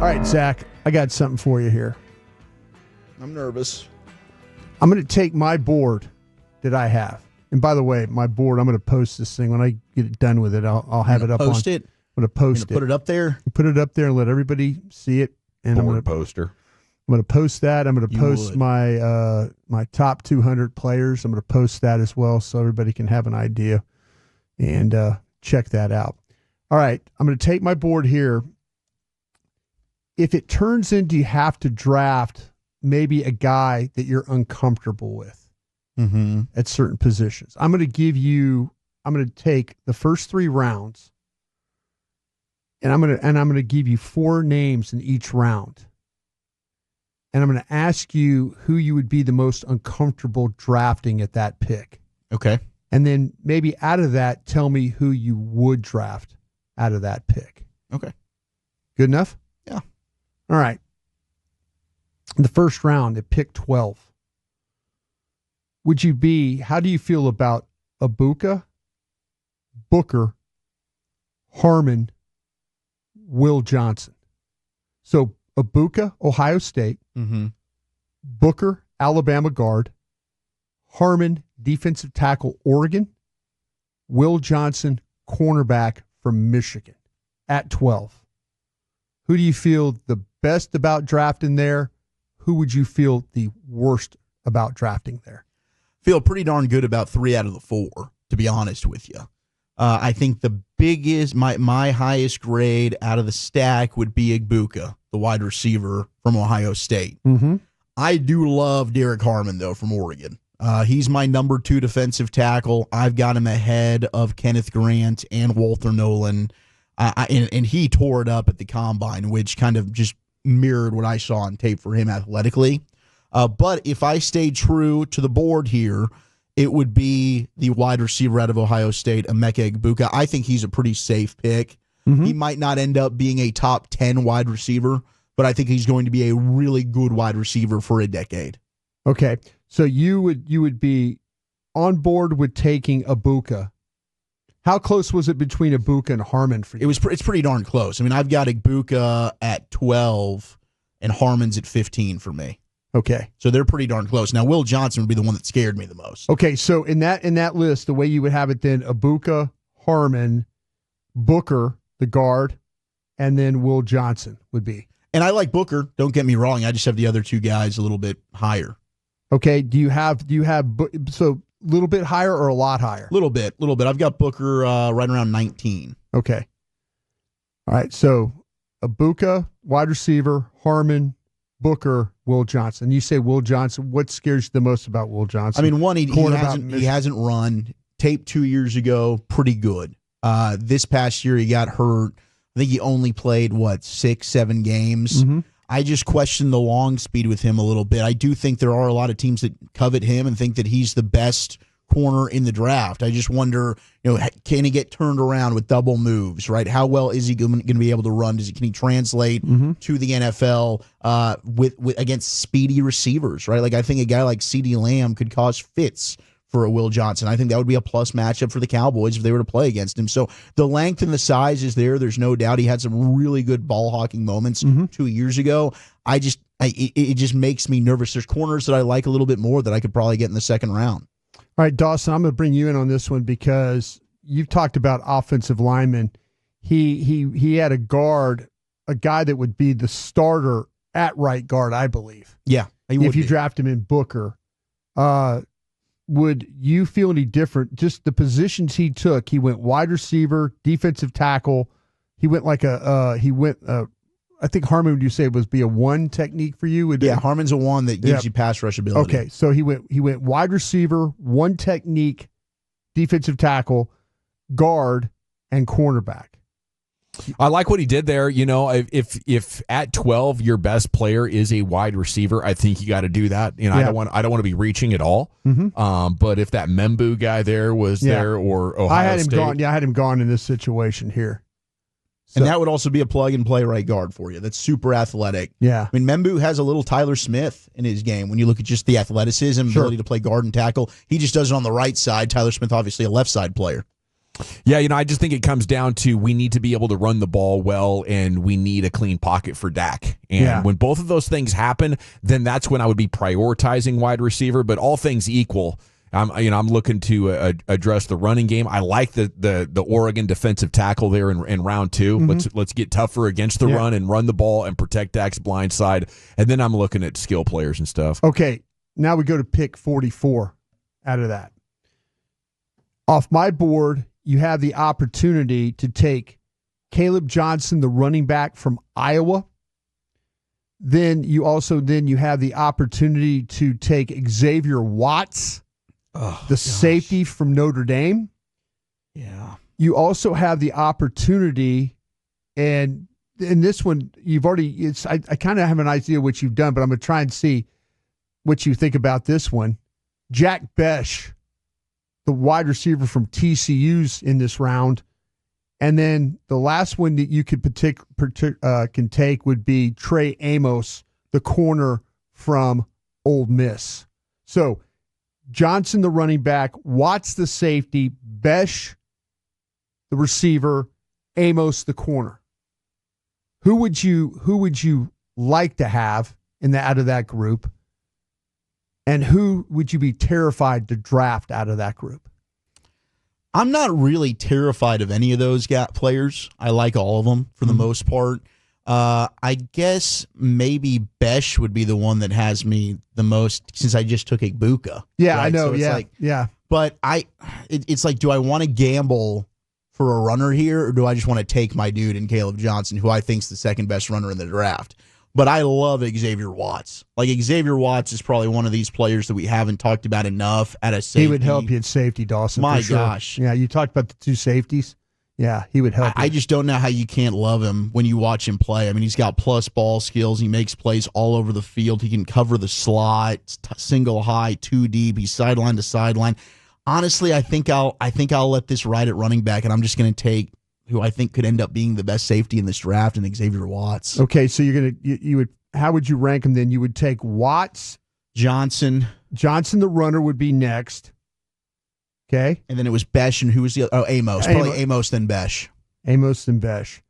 All right, Zach, I got something for you here. I'm nervous. I'm going to take my board that I have. And by the way, my board, I'm going to post this thing. When I get it done with it, I'll have it up on. Post it? I'm going to post it. Put it up there? Put it up there and let everybody see it. And Board poster. I'm going to post that. I'm going to post my my top 200 players. I'm going to post that as well so everybody can have an idea and check that out. All right, I'm going to take my board here. If it turns into you have to draft maybe a guy that you're uncomfortable with at certain positions, I'm going to take the first 3 rounds and I'm going to give you 4 names in each round. And I'm going to ask you who you would be the most uncomfortable drafting at that pick. Okay. And then maybe out of that, tell me who you would draft out of that pick. Okay. Good enough? Yeah. All right. In the first round at pick 12, how do you feel about Ibuka, Booker, Harmon, Will Johnson? So Ibuka, Ohio State, Booker, Alabama guard, Harmon, defensive tackle, Oregon, Will Johnson, cornerback from Michigan at 12. Who do you feel the best about drafting there? Who would you feel the worst about drafting there? Feel pretty darn good about 3 out of the 4, to be honest with you. I think the biggest, my highest grade out of the stack would be Ibuka, the wide receiver from Ohio State. I do love Derek Harmon, though, from Oregon. He's my number 2 defensive tackle. I've got him ahead of Kenneth Grant and Walter Nolan. And he tore it up at the combine, which kind of just mirrored what I saw on tape for him athletically. But if I stay true to the board here, it would be the wide receiver out of Ohio State, Emeka Egbuka. I think he's a pretty safe pick. He might not end up being a top 10 wide receiver, but I think he's going to be a really good wide receiver for a decade. Okay, so you would be on board with taking Egbuka. How close was it between Egbuka and Harmon for you? It's pretty darn close. I mean, I've got Egbuka at 12 and Harmon's at 15 for me. Okay. So they're pretty darn close. Now, Will Johnson would be the one that scared me the most. Okay, so in that list, the way you would have it then, Egbuka, Harmon, Booker, the guard, and then Will Johnson would be. And I like Booker, don't get me wrong. I just have the other 2 guys a little bit higher. Okay, do you have so a little bit higher or a lot higher? Little bit. I've got Booker right around 19. Okay. All right, so Egbuka, wide receiver, Harmon, Booker, Will Johnson. You say Will Johnson. What scares you the most about Will Johnson? I mean, one, he hasn't run. Tape 2 years ago, pretty good. This past year, he got hurt. I think he only played, 6-7 games. I just question the long speed with him a little bit. I do think there are a lot of teams that covet him and think that he's the best corner in the draft. I just wonder, can he get turned around with double moves, right? How well is he going to be able to run? Can he translate to the NFL with against speedy receivers, right? Like, I think a guy like CeeDee Lamb could cause fits for a Will Johnson. I think that would be a plus matchup for the Cowboys if they were to play against him. So the length and the size is there. There's no doubt. He had some really good ball hawking moments 2 years ago. It just makes me nervous. There's corners that I like a little bit more that I could probably get in the second round. All right, Dawson, I'm going to bring you in on this one because you've talked about offensive linemen. He had a guard, a guy that would be the starter at right guard, I believe. Yeah, if you draft him in Booker. Would you feel any different? Just the positions he took. He went wide receiver, defensive tackle. He went I think Harmon, would you say, was be a 1 technique for you? Harmon's a 1 that gives you pass rush ability. Okay, so he went wide receiver, 1 technique, defensive tackle, guard, and cornerback. I like what he did there. If at 12 your best player is a wide receiver, I think you got to do that. I don't want to be reaching at all. But if that Membu guy there was there or Ohio State, I had him gone in this situation here. So, and that would also be a plug-and-play right guard for you. That's super athletic. Yeah. I mean, Membu has a little Tyler Smith in his game. When you look at just the athleticism, ability to play guard and tackle, he just does it on the right side. Tyler Smith, obviously, a left side player. Yeah, I just think it comes down to we need to be able to run the ball well, and we need a clean pocket for Dak. And when both of those things happen, then that's when I would be prioritizing wide receiver. But all things equal, I'm looking to address the running game. I like the Oregon defensive tackle there in round 2. Let's get tougher against the run and run the ball and protect Dak's blind side. And then I'm looking at skill players and stuff. Okay, now we go to pick 44 out of that. Off my board, you have the opportunity to take Caleb Johnson, the running back from Iowa. Then you have the opportunity to take Xavier Watts, safety from Notre Dame. Yeah. You also have the opportunity, and in this one, I kind of have an idea what you've done, but I'm going to try and see what you think about this one. Jack Besh, the wide receiver from TCU's in this round. And then the last one that you could can take would be Trey Amos, the corner from Ole Miss. So Johnson, the running back, Watts, the safety, Besh, the receiver, Amos, the corner. Who would you like to have out of that group? And who would you be terrified to draft out of that group? I'm not really terrified of any of those players. I like all of them for the most part. I guess maybe Besh would be the one that has me the most since I just took Igbuka. Yeah, right? I know. So yeah. But it's like, do I want to gamble for a runner here, or do I just want to take my dude in Caleb Johnson, who I think is the second best runner in the draft? But I love Xavier Watts. Like, Xavier Watts is probably one of these players that we haven't talked about enough at a safety. He would help you at safety, Dawson. My for sure. gosh. Yeah, you talked about the two safeties. Yeah, he would help. I just don't know how you can't love him when you watch him play. I mean, he's got plus ball skills. He makes plays all over the field. He can cover the slot, single high, 2 deep. He's sideline to sideline. Honestly, I think I'll let this ride at running back, and I'm just going to take who I think could end up being the best safety in this draft, and Xavier Watts. Okay, so you would how would you rank him then? You would take Watts, Johnson, the runner would be next. Okay, and then it was Besh, and who was the other? Amos. Probably Amos then Besh. Amos then Besh.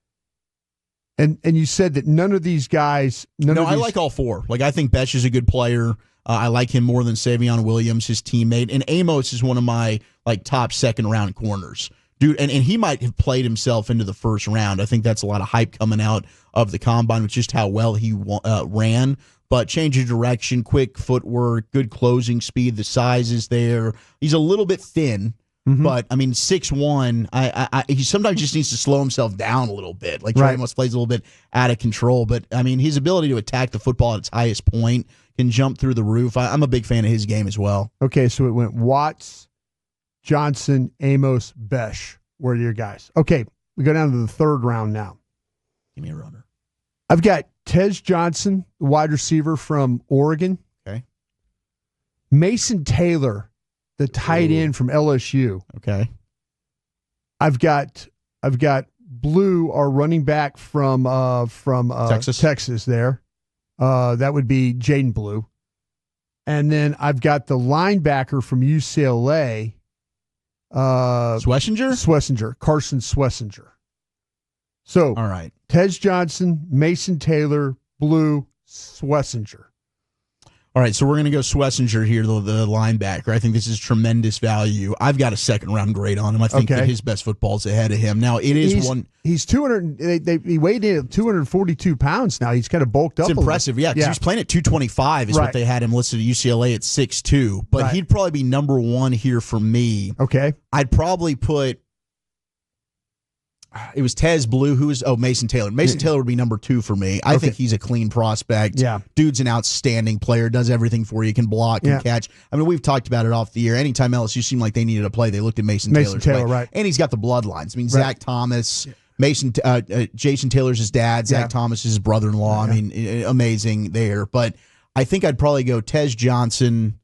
And you said that none of these guys. I like all four. Like, I think Besh is a good player. I like him more than Savion Williams, his teammate, and Amos is one of my top second round corners. Dude, and he might have played himself into the first round. I think that's a lot of hype coming out of the combine with just how well he ran. But change of direction, quick footwork, good closing speed. The size is there. He's a little bit thin, but, 6'1". He sometimes just needs to slow himself down a little bit. Like, Trey Amos plays a little bit out of control. But, his ability to attack the football at its highest point, can jump through the roof. I'm a big fan of his game as well. Okay, so it went Watts, Johnson, Amos, Besh were your guys. Okay, we go down to the third round now. Give me a runner. I've got Tez Johnson, the wide receiver from Oregon. Okay. Mason Taylor, the tight end from LSU. Okay. I've got Blue, our running back from Texas there. That would be Jaden Blue. And then I've got the linebacker from UCLA. Swessinger, Carson Swessinger. So, all right. Tez Johnson, Mason Taylor, Blue, Swessinger. All right, so we're going to go Swessinger here, the linebacker. I think this is tremendous value. I've got a second round grade on him. I think that his best football is ahead of him. Now, He's 200. He weighed in at 242 pounds now. He's kind of bulked up. It's impressive, because he's playing at 225 is what they had him listed at UCLA at 6'2". But he'd probably be number one here for me. Okay. I'd probably put. It was Tez, Blue, Mason Taylor. Mason Taylor would be number two for me. I think he's a clean prospect. Yeah. Dude's an outstanding player, does everything for you, can block, can catch. We've talked about it off the year. Anytime LSU seemed like they needed a play, they looked at Mason Taylor, right. And he's got the bloodlines. Zach Thomas, Jason Taylor's his dad, Zach Thomas is his brother-in-law. Amazing there. But I think I'd probably go Tez Johnson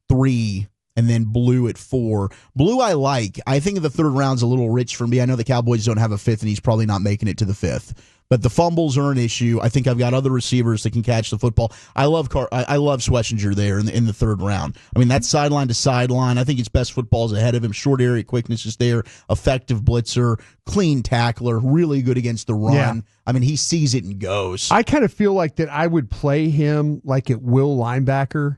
3, and then Blue at 4. Blue I like. I think the third round's a little rich for me. I know the Cowboys don't have a fifth, and he's probably not making it to the 5th. But the fumbles are an issue. I think I've got other receivers that can catch the football. I love Schlesinger there in the third round. I mean, that's sideline to sideline. I think his best football is ahead of him. Short area quickness is there. Effective blitzer. Clean tackler. Really good against the run. Yeah. I mean, he sees it and goes. I kind of feel like that I would play him like at will linebacker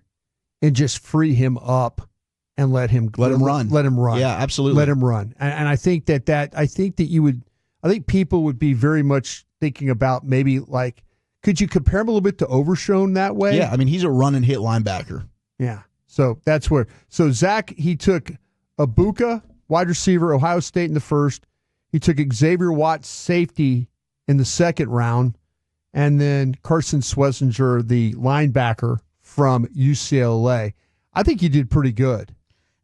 and just free him up and let him run. Let him run. Yeah, absolutely. Let him run. And I think I think people would be very much thinking about maybe like, could you compare him a little bit to Overshown that way? Yeah, I mean, he's a run and hit linebacker. Yeah. So that's where. So Zach, he took Abuka, wide receiver, Ohio State in the first. He took Xavier Watts, safety, in the second round. And then Carson Schlesinger, the linebacker from UCLA. I think you did pretty good.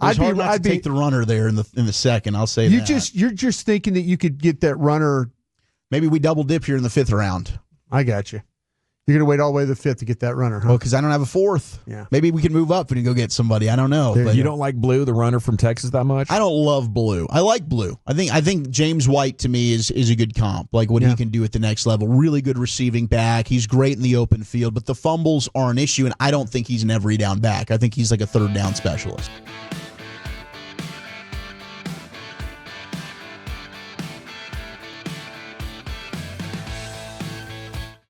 I'd take the runner there in the second. I'll say that. You're just thinking that you could get that runner. Maybe we double dip here in the 5th round. I got you. You're going to wait all the way to the 5th to get that runner, huh? Well, because I don't have a 4th. Yeah. Maybe we can move up and go get somebody. I don't know. But you don't like Blue, the runner from Texas, that much? I don't love Blue. I like Blue. I think James White to me is a good comp. Like what he can do at the next level. Really good receiving back. He's great in the open field, but the fumbles are an issue, and I don't think he's an every down back. I think he's like a third down specialist.